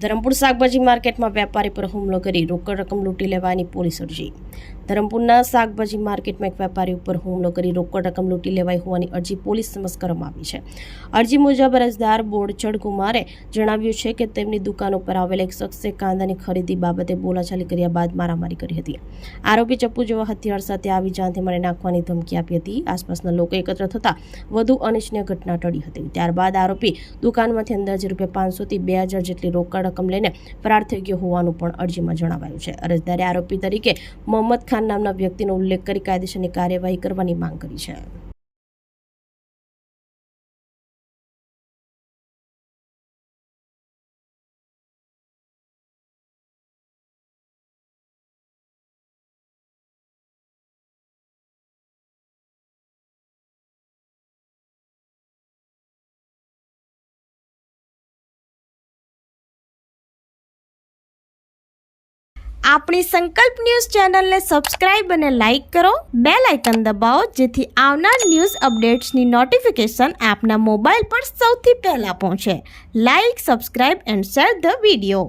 ધરમપુર શાકભાજી માર્કેટમાં વેપારી પર હુમલો કરી રોકડ રકમ લૂંટી લેવાની પોલીસ અરજી. ધરમપુરના શાકભાજી માર્કેટમાં એક વેપારી ઉપર હુમલો કરી રોકડ રકમ લૂંટી લેવાઈ હોવાની અરજી પોલીસ સમક્ષ કરવામાં આવી છે. અરજી મુજબ અરજદાર બોરચડ કુમારે જણાવ્યું છે કે તેમની દુકાન ઉપર આવેલ એક શખ્સે કાંદાની ખરીદી બાબતે બોલાચાલી કર્યા બાદ મારામારી કરી હતી. આરોપી ચપ્પુ જેવા હથિયાર સાથે આવી જાનથી મારી નાખવાની ધમકી આપી હતી. આસપાસના લોકો એકત્ર થતા વધુ અનિચ્છનીય ઘટના ટળી હતી. ત્યારબાદ આરોપી દુકાનમાંથી અંદાજે ₹500 થી 2000 જેટલી રોકડ રકમ લઈને ફરાર થઈ ગયો હોવાનું પણ અરજીમાં જણાવાયું છે. અરજદારે આરોપી તરીકે મોહમ્મદ ખાન નામના વ્યક્તિનો ઉલ્લેખ કરી કાયદેસરની કાર્યવાહી કરવાની માંગ કરી છે. આપણી સંકલ્પ ન્યૂઝ ચેનલને સબસ્ક્રાઇબ અને લાઇક કરો, બેલ આઇકન દબાવો જેથી આવનાર ન્યૂઝ અપડેટ્સની નોટિફિકેશન આપના મોબાઈલ પર સૌથી પહેલા પહોંચે. Like, subscribe and share the video.